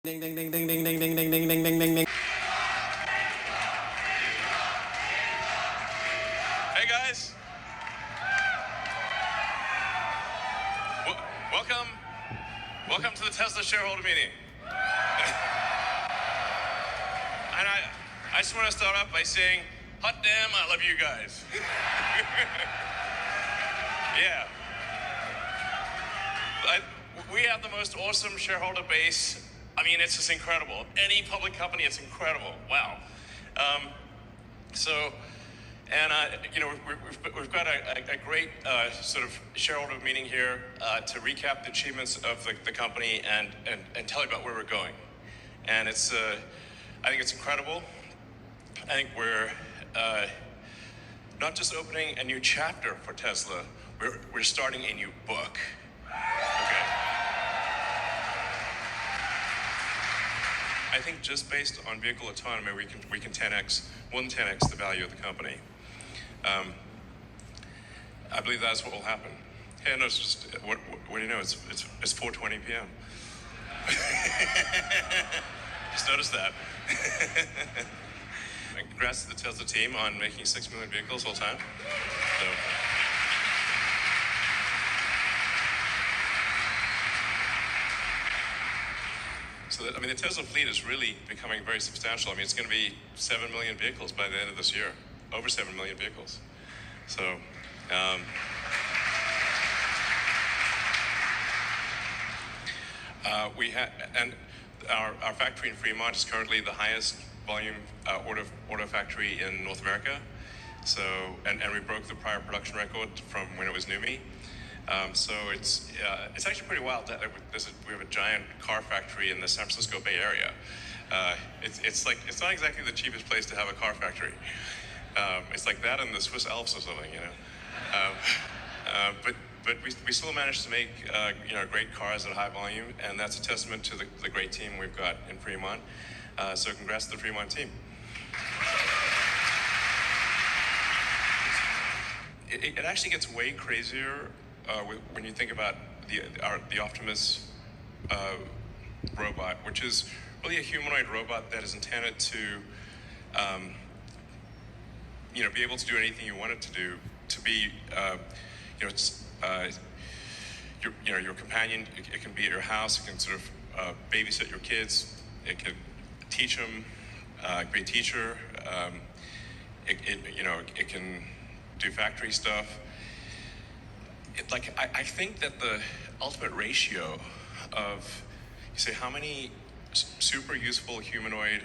Ding ding ding ding ding ding ding ding ding ding ding ding ding. Hey guys, welcome to the Tesla shareholder meeting. And I just want to start off by saying, hot damn, I love you guys. Yeah. We have the most awesome shareholder base. I mean, it's just incredible. Any public company, it's incredible. Wow. We've got a great sort of shareholder meeting here to recap the achievements of the company and tell you about where we're going. And I think it's incredible. I think we're not just opening a new chapter for Tesla, we're starting a new book. Okay. I think just based on vehicle autonomy, we can 10x, more than 10x the value of the company. I believe that's what will happen. Hey, no, it's just what do you know? It's 4:20 p.m. Just noticed that. Congrats to the Tesla team on making 6 million vehicles all time. The Tesla fleet is really becoming very substantial. I mean, it's going to be 7 million vehicles by the end of this year, over 7 million vehicles. So, our factory in Fremont is currently the highest volume auto factory in North America. So, and we broke the prior production record from when it was NUMMI. So it's actually pretty wild. We have a giant car factory in the San Francisco Bay Area. It's not exactly the cheapest place to have a car factory. It's like that in the Swiss Alps or something, you know. But we still managed to make great cars at high volume, and that's a testament to the great team we've got in Fremont. So congrats to the Fremont team. It actually gets way crazier when you think about the Optimus robot, which is really a humanoid robot that is intended to be able to do anything you want it to do, to be your companion. It can be at your house. It can sort of babysit your kids. It can teach them, be a teacher. It can do factory stuff. I think that the ultimate ratio of, you say, how many super useful humanoid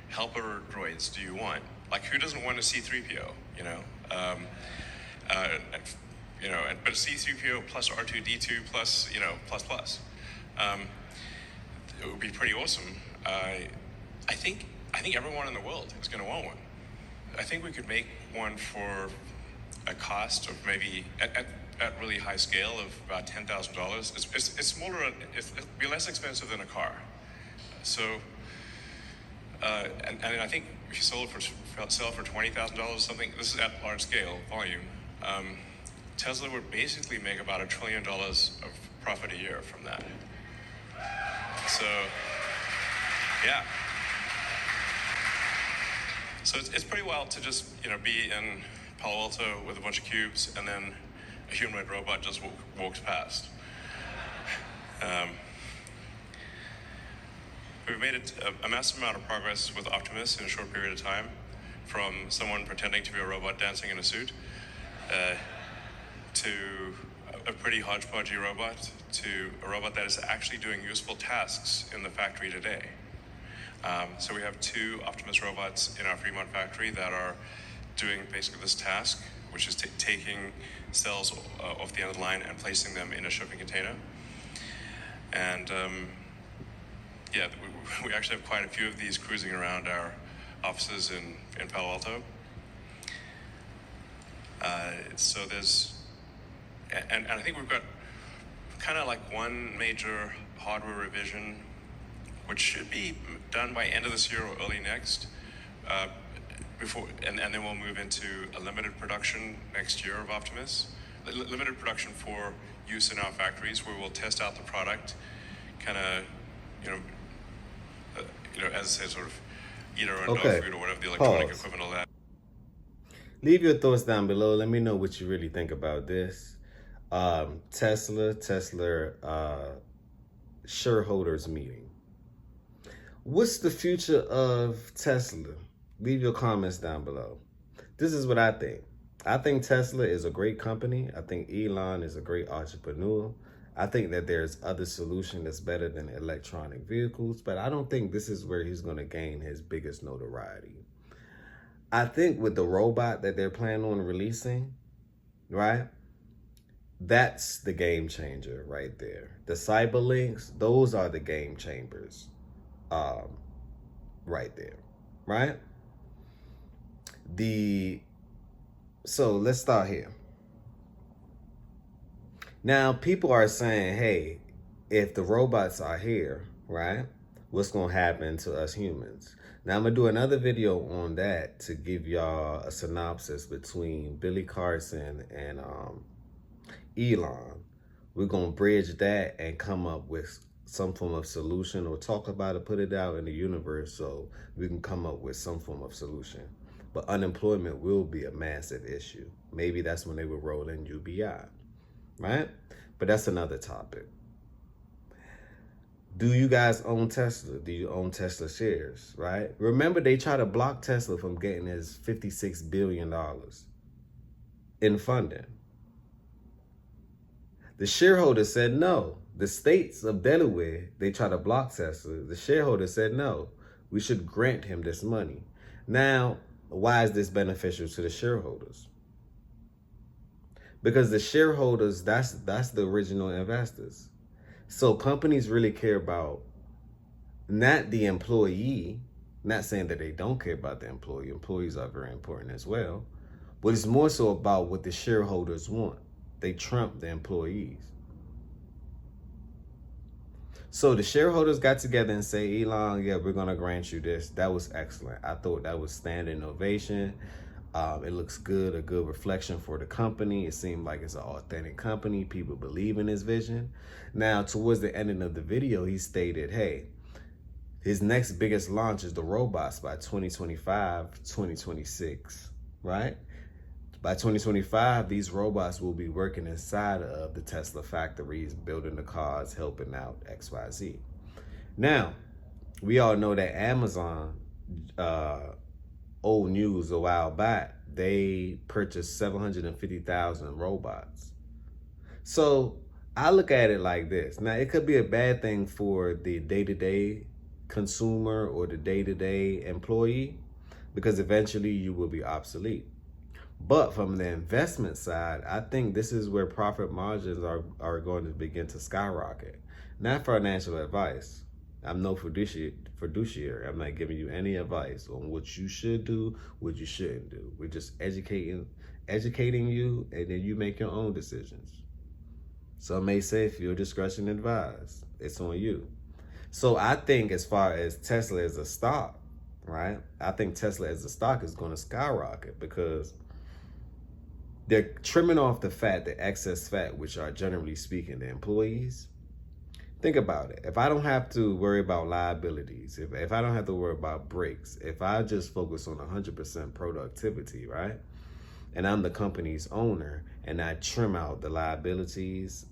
helper droids do you want? Like, who doesn't want a C-3PO, you know? But a C-3PO plus R2-D2 plus, plus. It would be pretty awesome. I think everyone in the world is going to want one. I think we could make one for a cost of maybe at really high scale of about $10,000. It's smaller. It'll be less expensive than a car. So, and I think if you sell for $20,000 or something, this is at large scale volume. Tesla would basically make about $1 trillion of profit a year from that. So, yeah. So it's pretty wild to just be in Palo Alto with a bunch of cubes, and then a humanoid robot just walks past. We've made a massive amount of progress with Optimus in a short period of time, from someone pretending to be a robot dancing in a suit, to a pretty hodgepodgey robot, to a robot that is actually doing useful tasks in the factory today. So we have 2 Optimus robots in our Fremont factory that are doing basically this task, which is taking cells off the end of the line and placing them in a shipping container. And we actually have quite a few of these cruising around our offices in Palo Alto. So there's, and I think we've got kind of like one major hardware revision, which should be done by end of this year or early next. And then we'll move into a limited production next year of Optimus. Limited production for use in our factories, where we'll test out the product, kind of, has a sort of eat our own dog Okay, food or whatever the electronic pause. equivalent of that. Leave your thoughts down below. Let me know what you really think about this. Tesla shareholders meeting. What's the future of Tesla? Leave your comments down below. This is what I think. I think Tesla is a great company. I think Elon is a great entrepreneur. I think that there's other solution that's better than electronic vehicles, but I don't think this is where he's going to gain his biggest notoriety. I think with the robot that they're planning on releasing, right? That's the game changer right there. The cyberlinks, those are the game chambers, right there, right? So let's start here. Now, people are saying, hey, if the robots are here, right, what's going to happen to us humans? Now, I'm going to do another video on that to give y'all a synopsis between Billy Carson and Elon. We're going to bridge that and come up with some form of solution, or talk about it, put it out in the universe so we can come up with some form of solution. But unemployment will be a massive issue. Maybe that's when they will roll in UBI. Right? But that's another topic. Do you guys own Tesla? Do you own Tesla shares? Right? Remember, they try to block Tesla from getting his $56 billion in funding. The shareholders said no. The states of Delaware, they try to block Tesla. The shareholders said no. We should grant him this money. Now, why is this beneficial to the shareholders? Because the shareholders, that's the original investors. So companies really care about not the employee, not saying that they don't care about the employee. Employees are very important as well. But it's more so about what the shareholders want. They trump the employees. So the shareholders got together and say, Elon, yeah, we're going to grant you this. That was excellent. I thought that was standing ovation. It looks good, a good reflection for the company. It seemed like it's an authentic company. People believe in his vision. Now, towards the ending of the video, he stated, hey, his next biggest launch is the robots by 2025, 2026, right? By 2025, these robots will be working inside of the Tesla factories, building the cars, helping out XYZ. Now, we all know that Amazon, old news a while back, they purchased 750,000 robots. So I look at it like this. Now, it could be a bad thing for the day-to-day consumer or the day-to-day employee, because eventually you will be obsolete. But from the investment side, I think this is where profit margins are going to begin to skyrocket. Not financial advice. I'm no fiduciary. I'm not giving you any advice on what you should do, what you shouldn't do. We're just educating you, and then you make your own decisions. Some may say, feel discretion advised. It's on you. So I think as far as Tesla as a stock, right? I think Tesla as a stock is going to skyrocket because they're trimming off the fat, the excess fat, which are generally speaking the employees. Think about it. If I don't have to worry about liabilities, if I don't have to worry about breaks, if I just focus on 100% productivity, right? And I'm the company's owner and I trim out the liabilities,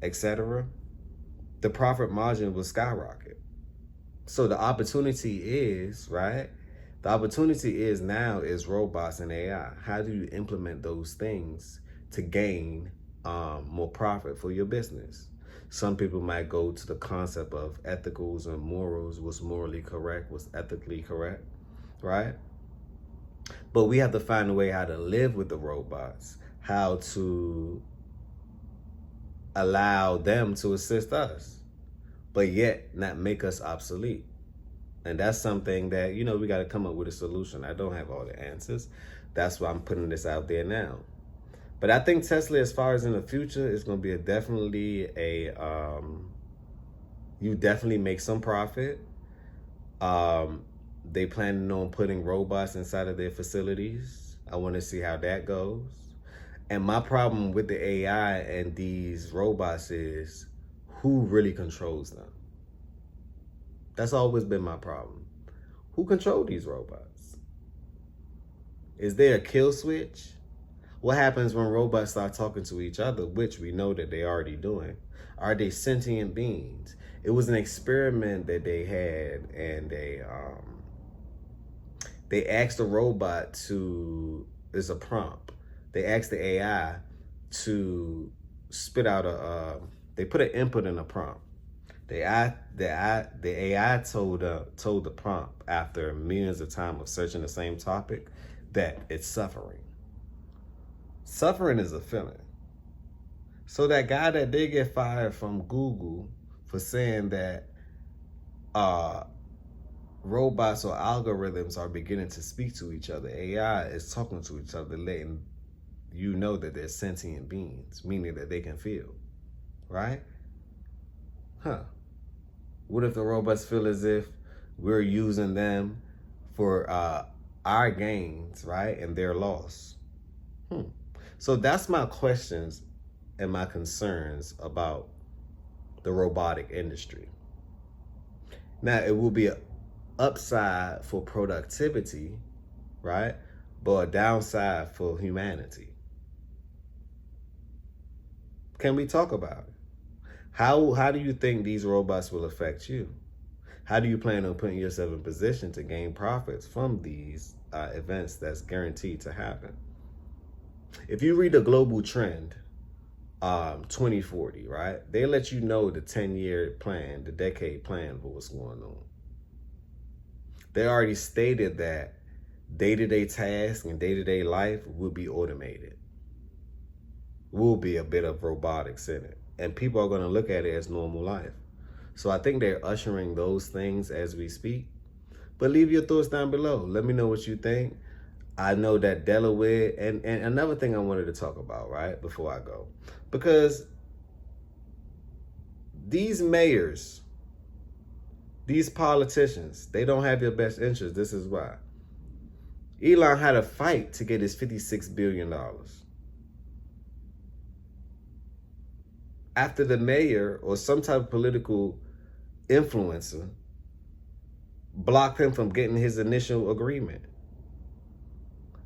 etc., the profit margin will skyrocket. So the opportunity is, right? The opportunity is now is robots and AI. How do you implement those things to gain more profit for your business? Some people might go to the concept of ethicals and morals, what's morally correct, what's ethically correct, right? But we have to find a way how to live with the robots, how to allow them to assist us, but yet not make us obsolete. And that's something that, we got to come up with a solution. I don't have all the answers. That's why I'm putting this out there now. But I think Tesla, as far as in the future, is going to be you definitely make some profit. They planning on putting robots inside of their facilities. I want to see how that goes. And my problem with the AI and these robots is who really controls them. That's always been my problem. Who control these robots? Is there a kill switch? What happens when robots start talking to each other, which we know that they're already doing? Are they sentient beings? It was an experiment that they had, and they asked the robot to, it's a prompt. They asked the AI to spit out they put an input in a prompt. The AI told the prompt after millions of time of searching the same topic that it's suffering. Suffering is a feeling. So that guy that did get fired from Google for saying that robots or algorithms are beginning to speak to each other, AI is talking to each other, letting you know that they're sentient beings, meaning that they can feel, right? What if the robots feel as if we're using them for our gains, right, and their loss? So that's my questions and my concerns about the robotic industry. Now, it will be an upside for productivity, right, but a downside for humanity. Can we talk about it? How do you think these robots will affect you? How do you plan on putting yourself in position to gain profits from these events that's guaranteed to happen? If you read the global trend, 2040, right? They let you know the 10-year plan, the decade plan of what's going on. They already stated that day-to-day tasks and day-to-day life will be automated. Will be a bit of robotics in it. And people are going to look at it as normal life. So I think they're ushering those things as we speak. But leave your thoughts down below. Let me know what you think. I know that Delaware, and another thing I wanted to talk about, right, before I go. Because these mayors, these politicians, they don't have your best interest. This is why. Elon had a fight to get his $56 billion. After the mayor or some type of political influencer blocked him from getting his initial agreement.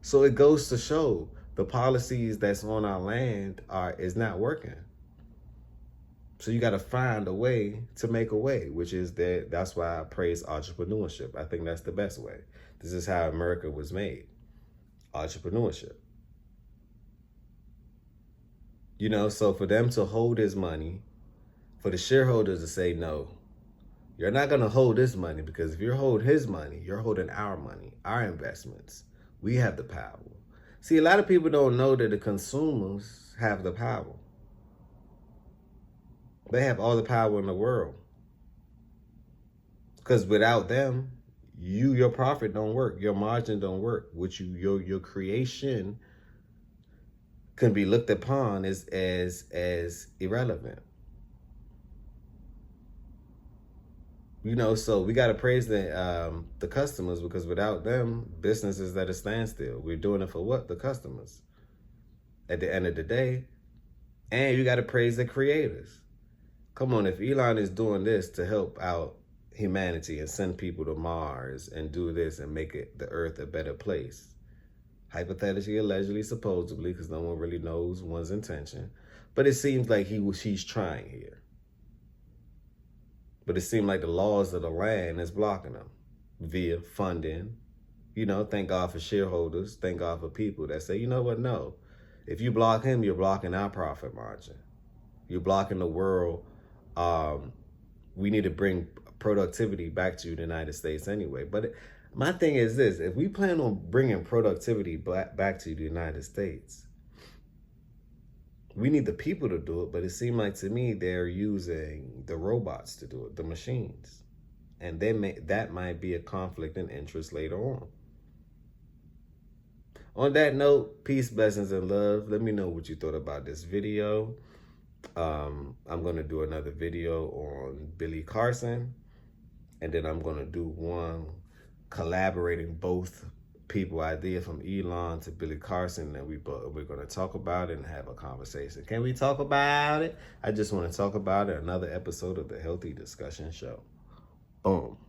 So it goes to show the policies that's on our land is not working. So you got to find a way to make a way, which is that's why I praise entrepreneurship. I think that's the best way. This is how America was made. Entrepreneurship. You know, so for them to hold his money, for the shareholders to say, no, you're not going to hold this money, because if you hold his money, you're holding our money, our investments. We have the power. See, a lot of people don't know that the consumers have the power. They have all the power in the world. Because without them, your profit don't work. Your margin don't work. Which your creation can be looked upon as irrelevant. You know, so we got to praise the customers, because without them, business is at a standstill. We're doing it for what? The customers. At the end of the day. And you got to praise the creators. Come on, if Elon is doing this to help out humanity and send people to Mars and do this and make the Earth a better place, hypothetically, allegedly, supposedly, because no one really knows one's intention, but it seems like he's trying here. But it seems like the laws of the land is blocking them via funding. You know, thank God for shareholders. Thank God for people that say, you know what, no. If you block him, you're blocking our profit margin. You're blocking the world. We need to bring productivity back to the United States anyway. But my thing is this. If we plan on bringing productivity back to the United States, we need the people to do it, but it seemed like to me they're using the robots to do it, the machines. And that might be a conflict in interest later on. On that note, peace, blessings, and love. Let me know what you thought about this video. I'm going to do another video on Billy Carson. And then I'm going to do one collaborating both people idea from Elon to Billy Carson, and we're going to talk about it and have a conversation. Can we talk about it? I just want to talk about it. Another episode of the Healthy Discussion Show. Boom.